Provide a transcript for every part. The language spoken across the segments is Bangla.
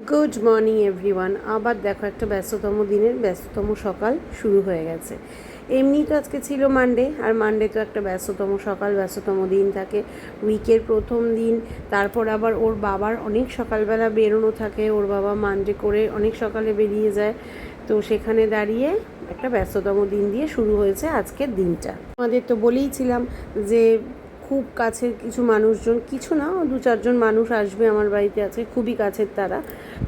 Good morning everyone. আবার দেখো একটা ব্যস্ততম দিনের ব্যস্ততম সকাল শুরু হয়ে গেছে। এমনি তো আজকে ছিল মানডে, আর মানডে তো একটা ব্যস্ততম সকাল ব্যস্ততম দিন থাকে, উইকের প্রথম দিন। তারপর আবার ওর বাবার অনেক সকালবেলা বেরোনো থাকে, ওর বাবা মানডে করে অনেক সকালে বেরিয়ে যায়। তো সেখানে দাঁড়িয়ে একটা ব্যস্ততম দিন দিয়ে শুরু হয়েছে আজকের দিনটা। আমাদের তো বলেইছিলাম যে খুব কাছের কিছু মানুষজন, কিছু না, 2-4জন মানুষ আসবে আমার বাড়িতে আজকে, খুবই কাছের তারা।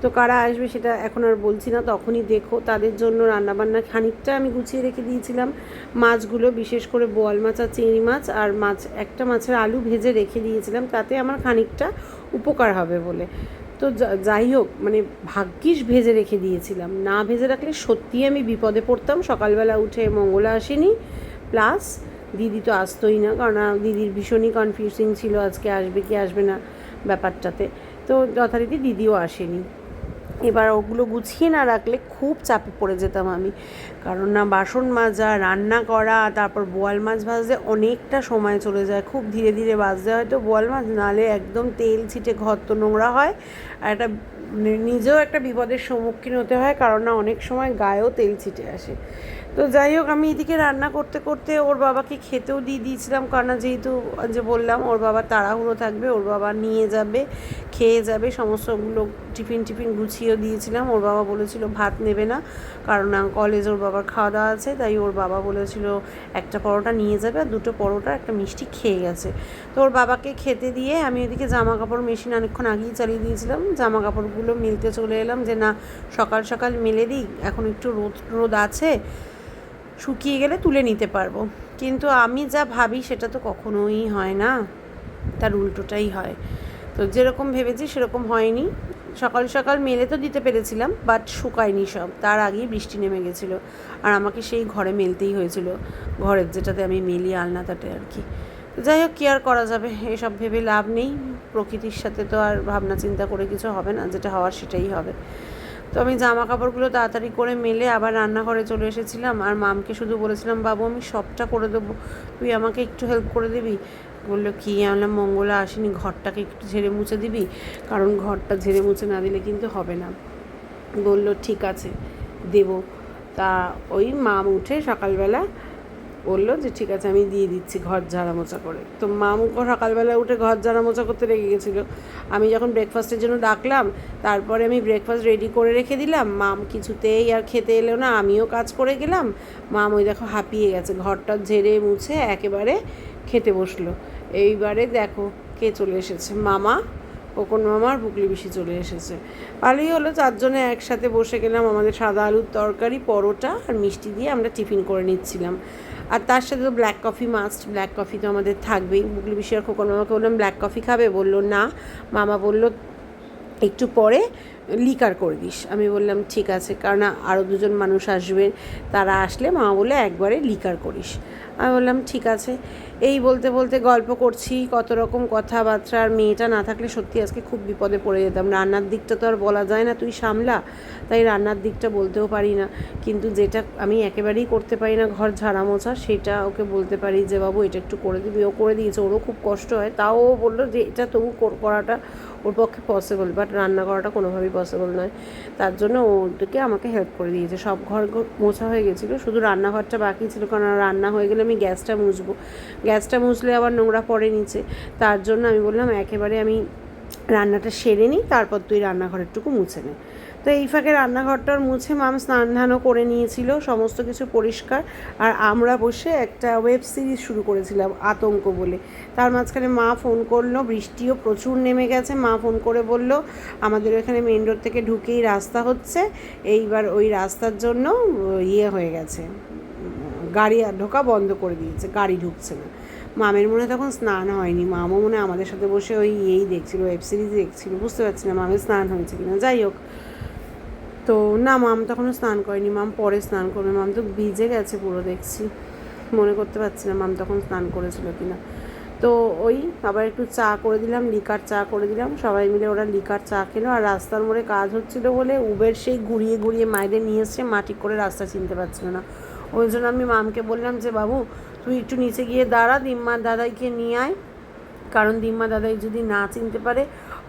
তো কারা আসবে সেটা এখন আর বলছি না, তখনই দেখো। তাদের জন্য রান্নাবান্না খানিকটা আমি গুছিয়ে রেখে দিয়েছিলাম। মাছগুলো বিশেষ করে বোয়াল মাছ আর চিংড়ি মাছ, আর একটা মাছের আলু ভেজে রেখে দিয়েছিলাম, তাতে আমার খানিকটা উপকার হবে বলে। তো যাই হোক, মানে ভাগ্যিস ভেজে রেখে দিয়েছিলাম, না ভেজে রাখলে সত্যিই আমি বিপদে পড়তাম। সকালবেলা উঠে মঙ্গলা আসেনি, প্লাস দিদি তো আসতোই না, কারণ দিদির ভীষণই কনফিউজিং ছিল আজকে আসবে কি আসবে না ব্যাপারটাতে। তো যথারীতি দিদিও আসেনি। এবার ওগুলো গুছিয়ে না রাখলে খুব চাপে পড়ে যেতাম আমি, কারণ না বাসন মাজা, রান্না করা, তারপর বোয়াল মাছ ভাজতে অনেকটা সময় চলে যায়। খুব ধীরে ধীরে ভাজতে হয় তো বোয়াল মাছ, নাহলে একদম তেল ছিটে ঘর তো নোংরা হয়, আর একটা নিজেও একটা বিপদের সম্মুখীন হতে হয়, কারণ না অনেক সময় গায়েও তেল ছিটে আসে। তো যাই হোক, আমি এদিকে রান্না করতে করতে ওর বাবাকে খেতেও দিয়ে দিয়েছিলাম, কারণ যেহেতু যে বললাম ওর বাবা তাড়াহুড়ো থাকবে, ওর বাবা নিয়ে যাবে, খেয়ে যাবে, সমস্তগুলো টিফিন গুছিয়েও দিয়েছিলাম। ওর বাবা বলেছিল ভাত নেবে না, কারণ কলেজ ওর বাবার খাওয়া দাওয়া আছে, তাই ওর বাবা বলেছিল একটা পরোটা নিয়ে যাবে, আর 2টো পরোটা একটা মিষ্টি খেয়ে গেছে। তো ওর বাবাকে খেতে দিয়ে আমি ওদিকে জামা কাপড় মেশিন অনেকক্ষণ আগেই চালিয়ে দিয়েছিলাম, জামা কাপড়গুলো মেলতে চলে এলাম, যে না সকাল সকাল মেলে দিই, এখন একটু রোদ আছে, শুকিয়ে গেলে তুলে নিতে পারবো। কিন্তু আমি যা ভাবি সেটা তো কখনোই হয় না, তার উল্টোটাই হয়। তো যেরকম ভেবেছি সেরকম হয়নি। সকাল সকাল মেলে তো দিতে পেরেছিলাম, বাট শুকায়নি সব, তার আগেই বৃষ্টি নেমে গেছিলো, আর আমাকে সেই ঘরে মেলতেই হয়েছিল, ঘরের যেটাতে আমি মেলি আলনাটাতে আর কি। তো যাই হোক, কী আর করা যাবে, এসব ভেবে লাভ নেই, প্রকৃতির সাথে তো আর ভাবনা চিন্তা করে কিছু হবে না, যেটা হওয়ার সেটাই হবে। তো আমি জামা কাপড়গুলো তাড়াতাড়ি করে মেলে আবার রান্নাঘরে চলে এসেছিলাম, আর মামকে শুধু বলেছিলাম, বাবু আমি সবটা করে দেবো, তুই আমাকে একটু হেল্প করে দিবি। বললো কি? আমরা মঙ্গলা আসেনি, ঘরটাকে একটু ঝেড়ে মুছে দিবি, কারণ ঘরটা ঝেড়ে মুছে না দিলে কিন্তু হবে না। বললো ঠিক আছে দেবো। তা ওই মাম উঠে সকালবেলা বললো যে ঠিক আছে আমি দিয়ে দিচ্ছি ঘর ঝাড়া মোছা করে। তো মামুকে সকালবেলা উঠে ঘর ঝাড়া মোছা করতে লেগে গেছিলো। আমি যখন ব্রেকফাস্টের জন্য ডাকলাম, তারপরে আমি ব্রেকফাস্ট রেডি করে রেখে দিলাম, মাম কিছুতেই আর খেতে এলো না, আমিও কাজ করে গেলাম। মাম ওই দেখো হাঁপিয়ে গেছে, ঘরটা ঝেড়ে মুছে একেবারে খেতে বসলো। এইবারে দেখো কে চলে এসেছে, মামা, কোকন মামা আর পুকলি পিসি চলে এসেছে। ভালোই হলো, 4জনে একসাথে বসে গেলাম, আমাদের সাদা আলুর তরকারি, পরোটা আর মিষ্টি দিয়ে আমরা টিফিন করে নিচ্ছিলাম। আর তার সাথে তো black coffee must, black coffee তো আমাদের থাকবেই। পুকলি পিসি আর খোকন মামাকে বললাম ব্ল্যাক কফি খাবে, বললো না। মামা বলল একটু পরে লিকার করে দিস। আমি বললাম ঠিক আছে, কারণ আরও 2জন মানুষ আসবে, তারা আসলে মামা বলে একবারে লিকার করিস। আমি বললাম ঠিক আছে। এই বলতে বলতে গল্প করছি, কত রকম কথাবার্তা, আর মেয়েটা না থাকলে সত্যি আজকে খুব বিপদে পড়ে যেতাম। রান্নার দিকটা তো আর বলা যায় না তুই সামলা, তাই রান্নার দিকটা বলতেও পারি না, কিন্তু যেটা আমি একেবারেই করতে পারি না ঘর ঝাড়া মোছা, সেটা ওকে বলতে পারি যে বাবু এটা একটু করে দিবি। ও করে দিয়েছে, ওরও খুব কষ্ট হয়, তাও ও বললো যে এটা তবু করাটা ওর পক্ষে পসিবল, বাট রান্না করাটা কোনোভাবেই পসিবল নয়। তার জন্য ওদেরকে আমাকে হেল্প করে দিয়েছে। সব ঘর মোছা হয়ে গেছিলো, শুধু রান্নাঘরটা বাকি ছিল, কারণ রান্না হয়ে গেলে আমি গ্যাসটা মুছবো, গ্যাসটা মুছলে আবার নোংরা পড়ে নিচে। তার জন্য আমি বললাম একেবারে আমি রান্নাটা সেরে নিই, তারপর তুই রান্নাঘরেরটুকু মুছে নে। তো এই ফাঁকে রান্নাঘরটার মুছে মাম স্নান ধানও করে নিয়েছিল, সমস্ত কিছু পরিষ্কার। আর আমরা বসে একটা ওয়েব সিরিজ শুরু করেছিলাম, আতঙ্ক বলে। তার মাঝখানে মা ফোন করলো, বৃষ্টিও প্রচুর নেমে গেছে। মা ফোন করে বলল আমাদের এখানে মেন রোড থেকে ঢুকেই রাস্তা হচ্ছে, এইবার ওই রাস্তার জন্য হয়ে গেছে, গাড়ি ঢোকা বন্ধ করে দিয়েছে, গাড়ি ঢুকছে না। মামের মনে তখন স্নান হয়নি, মামও মনে আমাদের সাথে বসে দেখছিল, ওয়েব সিরিজ দেখছিল, বুঝতে পারছি না মামের স্নান হয়েছে কিনা। যাই হোক, তো না মাম তখনও স্নান করেনি, মাম পরে স্নান করবে, মাম তো ভিজে গেছে পুরো, দেখছি মনে করতে পারছি না মাম তখন স্নান করেছিল কিনা। তো আবার একটু চা করে দিলাম, লিকার চা করে দিলাম, সবাই মিলে ওরা লিকার চা খেলো। আর রাস্তার মোড়ে কাজ হচ্ছিলো বলে উবের সেই ঘুরিয়ে মায়েদের নিয়ে এসছে, মা ঠিক করে রাস্তা চিনতে পারছিল না। ওই জন্য আমি মামকে বললাম যে বাবু তুই একটু নিচে গিয়ে দাঁড়া, দিম্মা দাদাইকে নিয়ে আয়, কারণ দিম্মা দাদাই যদি না চিনতে পারে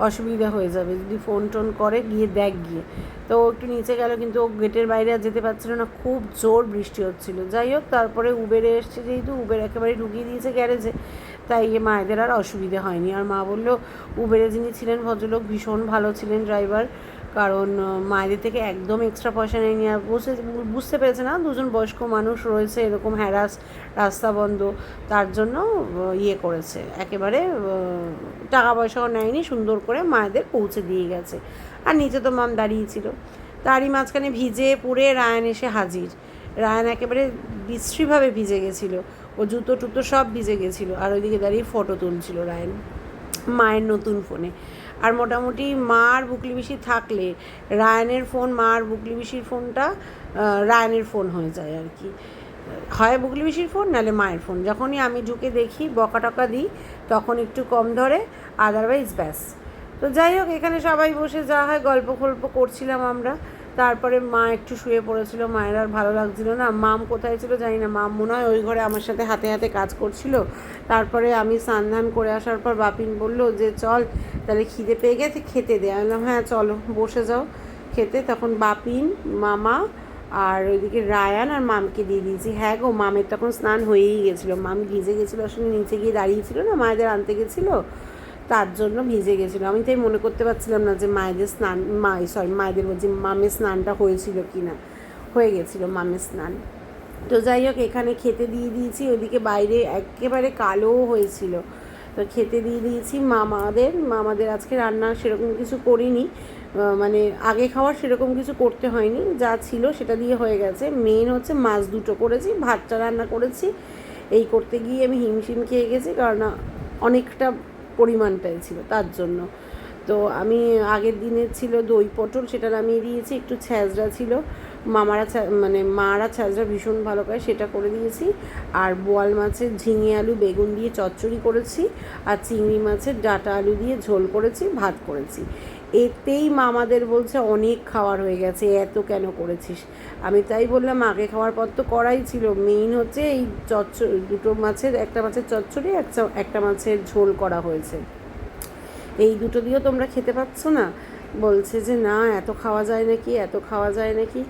অসুবিধা হয়ে যাবে, যদি ফোন টোন করে গিয়ে দেখ গিয়ে। তো ও একটু নিচে গেল, কিন্তু ও গেটের বাইরে আর যেতে পারছিল না, খুব জোর বৃষ্টি হচ্ছিলো। যাই হোক, তারপরে উবেরে এসছে, যেহেতু উবের একেবারে ঢুকিয়ে দিয়েছে গ্যারেজে, তাই মায়েদের আর অসুবিধা হয়নি। আর মা বললো উবেরে যিনি ছিলেন ভদ্রলোক ভীষণ ভালো ছিলেন ড্রাইভার, কারণ মায়েদের থেকে একদম এক্সট্রা পয়সা নেয়নি। আর বুঝতে পেরেছে না দুজন বয়স্ক মানুষ রয়েছে, এরকম হ্যারাস, রাস্তা বন্ধ, তার জন্য ইয়ে করেছে, একেবারে টাকা পয়সাও নেয়নি, সুন্দর করে মায়েদের পৌঁছে দিয়ে গেছে। আর নিচে তো মাম দাঁড়িয়েছিল, তারই মাঝখানে ভিজে পুড়ে রায়ান এসে হাজির। রায়ান একেবারে বিশ্রীভাবে ভিজে গেছিলো, ও জুতো টুতো সব ভিজে গেছিলো, আর ওইদিকে দাঁড়িয়ে ফটো তুলছিল রায়ান মায়ের নতুন ফোনে। আর মোটামুটি মা আর বুকলি পিসি থাকলে রায়ানের ফোন, মা আর বুকলি পিসির ফোনটা রায়ানের ফোন হয়ে যায় আর কি, হয় বুকলি পিসির ফোন নাহলে মায়ের ফোন। যখনই আমি ঢুকে দেখি বকা টকা দিই তখন একটু কম ধরে, আদারওয়াইজ ব্যাস। তো যাই হোক, এখানে সবাই বসে যা হয় গল্প গল্প করছিলাম আমরা। তারপরে মা একটু শুয়ে পড়েছিল, মায়ের আর ভালো লাগছিল না। মাম কোথায় ছিল জানি না, মাম মনে হয় ওই ঘরে আমার সাথে হাতে হাতে কাজ করছিল। তারপরে আমি স্নান করে আসার পর বাপিন বলল যে চল তাহলে খিদে পেয়ে গেছে, খেতে দে। আমি বললাম হ্যাঁ চলো বসে যাও খেতে। তখন বাপিন, মামা আর ওইদিকে রায়ান আর মামকে দিয়ে দিয়েছি। হ্যাঁ গো, মামের তখন স্নান হয়েই গেছিলো, মাম ভিজে গেছিলো, আসলে নিচে গিয়ে দাঁড়িয়েছিল না, মায়েদের আনতে গেছিলো, তার জন্য ভিজে গেছিলো। আমি তাই মনে করতে পারছিলাম না যে মায়েদের স্নান, মায়েদের বলছি মামের স্নানটা হয়েছিল কি না, হয়ে গেছিলো মামের স্নান। তো যাই হোক, এখানে খেতে দিয়ে দিয়েছি, ওইদিকে বাইরে একেবারে কালো হয়েছিল, তো খেতে দিয়ে দিয়েছি। মামাদের আজকে রান্না সেরকম কিছু করিনি, মানে আগে খাওয়ার সেরকম কিছু করতে হয়নি, যা ছিল সেটা দিয়ে হয়ে গেছে। মেন হচ্ছে মাছ দুটো করেছি, ভাতটা রান্না করেছি, এই করতে গিয়ে আমি হিমশিম খেয়ে গেছি, কারণ অনেকটা পরিমাণটাই ছিল তার জন্য। তো আমি আগের দিনের ছিল দই পটল, সেটা নামিয়ে দিয়েছি। একটু ছ্যাঁচড়া ছিল, মারা ছ্যাঁচড়া ভীষণ ভালো পায়, সেটা করে দিয়েছি। আর বোয়াল মাছের ঝিঙে আলু বেগুন দিয়ে চচ্চড়ি করেছি, আর চিংড়ি মাছের ডাঁটা আলু দিয়ে ঝোল করেছি, ভাত করেছি। এতেই মামাদের বলছে অনেক খাওয়ার হয়ে গেছে, এত কেন করেছিস? আমি তাই বললাম আগে খাওয়ার পর তো করাই ছিল, মেইন হচ্ছে এই দুটো মাছের, একটা মাছের চচ্চড়ি, একটা মাছের ঝোল করা হয়েছে, এই দুটো দিয়েও তোমরা খেতে পাচ্ছ না? বলছে যে না এত খাওয়া যায় নাকি, এত খাওয়া যায় নাকি।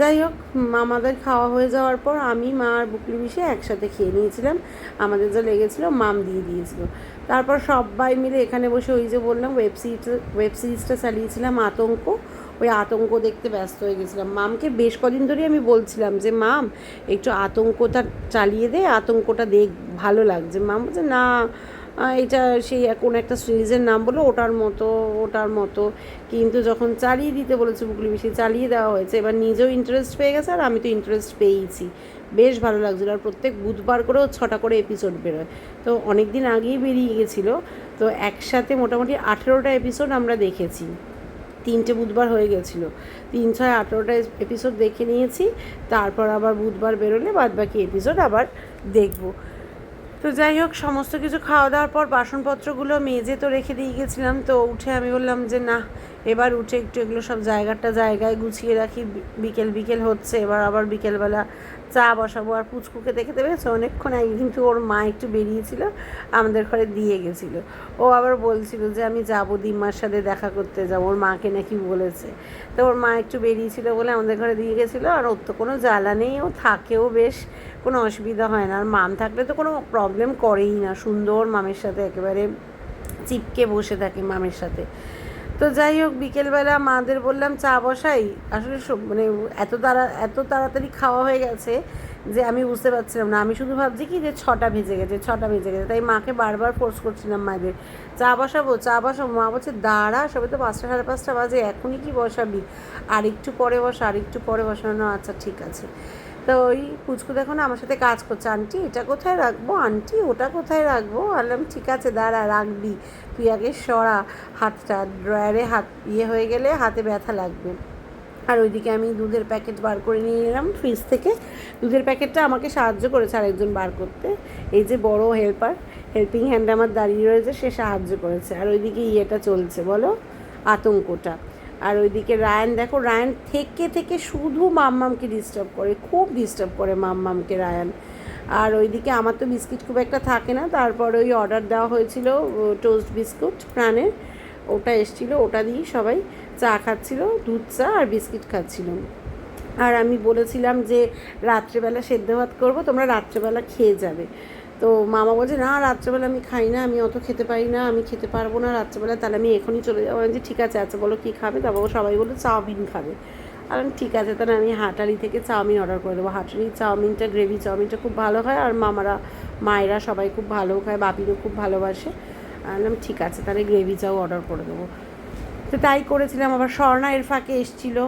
যাই হোক, মামাদের খাওয়া হয়ে যাওয়ার পর আমি, মা আর বুকলি মিশে একসাথে খেয়ে নিয়েছিলাম। আমাদের যা লেগেছিলো মাম দিয়ে দিয়েছিল। তারপর সবাই মিলে এখানে বসে ওই যে বললাম ওয়েব সিরিজটা চালিয়েছিলাম আতঙ্ক, ওই আতঙ্ক দেখতে ব্যস্ত হয়ে গেছিলাম। মামকে বেশ কদিন ধরেই আমি বলছিলাম যে মাম একটু আতঙ্কটা চালিয়ে দে, আতঙ্কটা দেখ, ভালো লাগছে। মাম বলছে না এটা সেই কোন একটা সিরিজের নাম বলো, ওটার মতো। কিন্তু যখন চালিয়ে দিতে বলেছে বুকলি বেশি, চালিয়ে দেওয়া হয়েছে, এবার নিজেও ইন্টারেস্ট পেয়ে গেছে, আর আমি তো ইন্টারেস্ট পেয়েইছি, বেশ ভালো লাগছিলো। আর প্রত্যেক বুধবার করেও 6টা করে এপিসোড বেরোয়, তো অনেক দিন আগেই বেরিয়ে গেছিলো, তো একসাথে মোটামুটি 18টা এপিসোড আমরা দেখেছি, 3টে বুধবার হয়ে গেছিলো, 3, 6, 18টা এপিসোড দেখে নিয়েছি। তারপর আবার বুধবার বেরোলে বাদবাকি এপিসোড আবার দেখবো। তো যাই হোক, সমস্ত কিছু খাওয়া দাওয়ার পর বাসনপত্রগুলো মেজে তো রেখে দিয়ে গেছিলাম, তো উঠে আমি বললাম যে না এবার উঠে একটু এগুলো সব জায়গায় গুছিয়ে রাখি, বিকেল হচ্ছে, এবার আবার বিকেলবেলা চা বসাবো। আর পুচকুকে দেখে পেয়েছে অনেকক্ষণ আগে কিন্তু ওর মা একটু বেরিয়েছিল, আমাদের ঘরে দিয়ে গেছিলো। ও আবার বলছিল যে আমি যাবো দিম্মার সাথে দেখা করতে যাবো, ওর মাকে নাকি বলেছে। তো ওর মা একটু বেরিয়েছিল বলে আমাদের ঘরে দিয়ে গেছিলো। আর ওর তো কোনো জ্বালা নেই, ও থাকেও বেশ, কোনো অসুবিধা হয় না। আর মাম থাকলে তো কোনো প্রবলেম করেই না, সুন্দর মামের সাথে একেবারে চিপকে বসে থাকে মামের সাথে। তো যাই হোক, বিকেলবেলা মাদের বললাম চা বসাই। আসলে মানে এত তাড়াতাড়ি খাওয়া হয়ে গেছে যে আমি বুঝতে পারছিলাম না, আমি শুধু ভাবছি কি যে 6টা ভেজে গেছে। তাই মাকে বারবার ফোর্স করছিলাম মায়েদের চা বসাবো। মা বলছে দাঁড়া, সবে তো 5টা, 5:30 বাজে, এখনই কি বসাবি, আর একটু পরে বসানো। আচ্ছা ঠিক আছে। তো ওই পুচকু দেখো না আমার সাথে কাজ করছে, আন্টি এটা কোথায় রাখবো, আন্টি ওটা কোথায় রাখবো। বললাম ঠিক আছে দাঁড়া, রাখবি, তুই আগে সরা হাতটা, ড্রয়ারে হাত হয়ে গেলে হাতে ব্যথা লাগবে। আর ওইদিকে আমি দুধের প্যাকেট বার করে নিয়ে এলাম ফ্রিজ থেকে। দুধের প্যাকেটটা আমাকে সাহায্য করেছে আরেকজন বার করতে, এই যে বড় হেল্পিং হ্যান্ড আমার দাঁড়িয়ে রয়েছে, সে সাহায্য করেছে। আর ওইদিকে ইয়েটা চলছে বলো, আতঙ্কটা। আর ওইদিকে রায়ান দেখো, রায়ান থেকে শুধু মাম্মামকে ডিস্টার্ব করে, খুব ডিস্টার্ব করে মাম্মামকে রায়ান। আর ওইদিকে আমার তো বিস্কিট খুব একটা থাকে না, তারপরে ওই অর্ডার দেওয়া হয়েছিল টোস্ট বিস্কুট প্রাণের, ওটা এসেছিলো, ওটা দিয়েই সবাই চা খাচ্ছিলো, দুধ চা আর বিস্কিট খাচ্ছিল। আর আমি বলেছিলাম যে রাত্রেবেলা সেদ্ধ ভাত করবো, তোমরা রাত্রেবেলা খেয়ে যাবে। তো মামা বলছে না রাত্রেবেলা আমি খাই না, আমি অত খেতে পারি না, আমি খেতে পারবো না রাত্রেবেলা, তাহলে আমি এখনই চলে যাবো। যে ঠিক আছে, আচ্ছা বলো কী খাবে? তারপর সবাই বললো চাউমিন খাবে। আর ঠিক আছে, তাহলে আমি হাটারি থেকে চাউমিন অর্ডার করে দেবো। হাটারি চাউমিনটা, গ্রেভি চাউমিনটা খুব ভালো হয়, আর মায়েরা সবাই খুব ভালো খায়, বাপিরও খুব ভালোবাসে। বললাম ঠিক আছে, তাহলে গ্রেভি চাও অর্ডার করে দেবো। তো তাই করেছিলাম। আবার স্বর্ণা এর ফাঁকে এসেছিলো,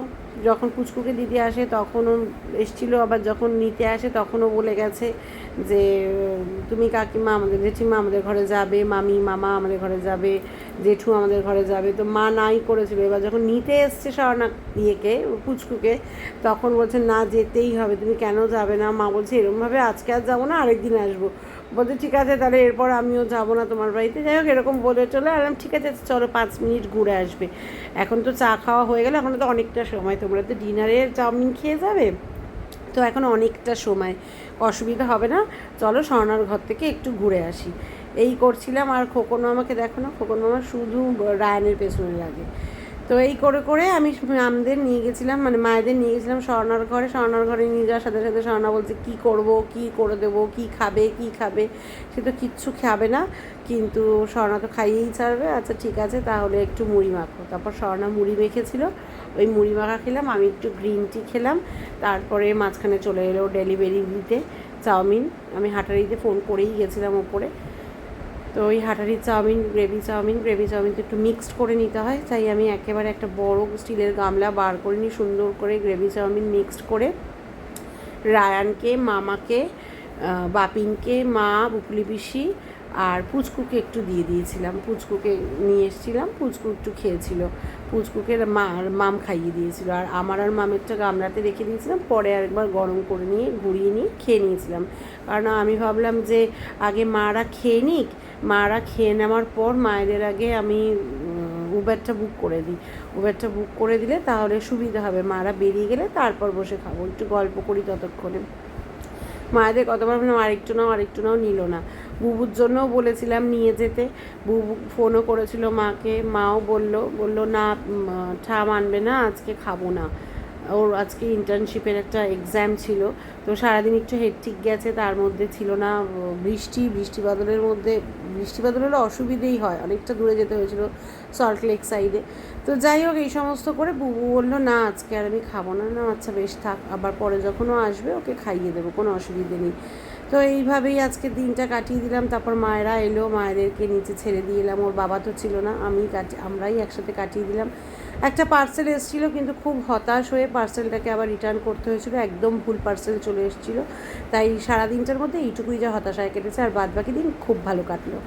যখন পুচকুকে দিতে আসে তখনও এসেছিলো, আবার যখন নিতে আসে তখনও বলে গেছে যে তুমি কাকিমা আমাদের, জেঠিমা আমাদের ঘরে যাবে, মামা আমাদের ঘরে যাবে, জেঠু আমাদের ঘরে যাবে। তো মা নাই করেছিল। এবার যখন নিতে এসছে স্বর্ণা পুচকুকে, তখন বলছে না যেতেই হবে, তুমি কেন যাবে না? মা বলছে এরকমভাবে আজকে আর যাবো না, আরেকদিন আসবো। বলছে ঠিক আছে, তাহলে এরপর আমিও যাবো না তোমার বাড়িতে। যাই হোক, এরকম বলে চলে আলাম। ঠিক আছে চলো 5 মিনিট ঘুরে আসবে। এখন তো চা খাওয়া হয়ে গেলে, এখন তো অনেকটা সময়, তোমরা তো ডিনারে চাউমিন খেয়ে যাবে, তো এখন অনেকটা সময়, অসুবিধা হবে না, চলো স্বর্ণার ঘর থেকে একটু ঘুরে আসি। এই করছিলাম। আর খোকন মামাকে দেখো না, খোকন মামা শুধু রায়ানের পেছনে লাগে। তো এই করে করে আমি আমাদের নিয়ে গেছিলাম, মানে মায়েদের নিয়ে গেছিলাম স্বর্ণার ঘরে নিয়ে যাওয়ার সাথে সাথে স্বর্ণা বলছে কী করবো, কী করে দেবো, কী খাবে। সে তো কিচ্ছু খাবে না, কিন্তু স্বর্ণা তো খাইয়েই ছাড়বে। আচ্ছা ঠিক আছে, তাহলে একটু মুড়ি মাখো। তারপর স্বর্ণা মুড়ি মেখেছিল, ওই মুড়ি মাখা খেলাম, আমি একটু গ্রিন টি খেলাম। তারপরে মাঝখানে চলে এলো ডেলিভারি দিতে চাউমিন। আমি হাটারিতে ফোন করেই গেছিলাম ওপরে। তো ওই হাটারির গ্রেভি চাউমিন তো একটু মিক্সড করে নিতে হয়, তাই আমি একেবারে একটা বড় স্টিলের গামলা বার করে নিই, সুন্দর করে গ্রেভি চাউমিন মিক্সড করে রায়ানকে, মামাকে, বাপিনকে, মা, বুপুলি পিসি আর পুচকুকে একটু দিয়ে দিয়েছিলাম। পুচকুকে নিয়ে এসেছিলাম, পুচকু একটু খেয়েছিল, পুচকুকে মাম খাইয়ে দিয়েছিল। আর আমার আর মামেরটা গামলাতে রেখে দিয়েছিলাম, পরে আরেকবার গরম করে নিয়ে ঘুরিয়ে নিয়ে খেয়ে নিয়েছিলাম। কারণ আমি ভাবলাম যে আগে মারা খেয়ে নেওয়ার পর মায়েদের আগে আমি উবেরটা বুক করে দিলে তাহলে সুবিধা হবে, মারা বেরিয়ে গেলে তারপর বসে খাবো, একটু গল্প করি ততক্ষণে। মায়েদের কতবার বললাম আরেকটু নাও, নিল না। বুবুর জন্যও বলেছিলাম নিয়ে যেতে, বুবু ফোনও করেছিল মাকে, মাও বললো না ঠাম আনবে না, আজকে খাবো না। ওর আজকে ইন্টার্নশিপের একটা এক্সাম ছিল, তো সারাদিন একটু হেক্টিক গেছে, তার মধ্যে ছিল না বৃষ্টি বাদল হলে অসুবিধেই হয়, অনেকটা দূরে যেতে হয়েছিল সল্টলেক সাইডে। তো যাই হোক, এই সমস্ত করে বুবু বললো না আজকে আর আমি খাবো না। আচ্ছা বেশ থাক, আবার পরে যখনও আসবে ওকে খাইয়ে দেবো, কোনো অসুবিধে নেই। তো এইভাবেই আজকে দিনটা কাটিয়ে দিলাম। তারপর মায়েরা এলো, মায়েদেরকে নিচে ছেড়ে দিয়ে এলাম, ওর বাবা তো ছিল না, আমরাই একসাথে কাটিয়ে দিলাম। একটা পার্সেল এসেছিলো, কিন্তু খুব হতাশ হয়ে পার্সেলটাকে আবার রিটার্ন করতে হয়েছিল, একদম ভুল পার্সেল চলে এসেছিলো। তাই সারাদিনটার মধ্যে এইটুকুই যা হতাশায় কেটেছে, আর বাদবাকি দিন খুব ভালো কাটলো।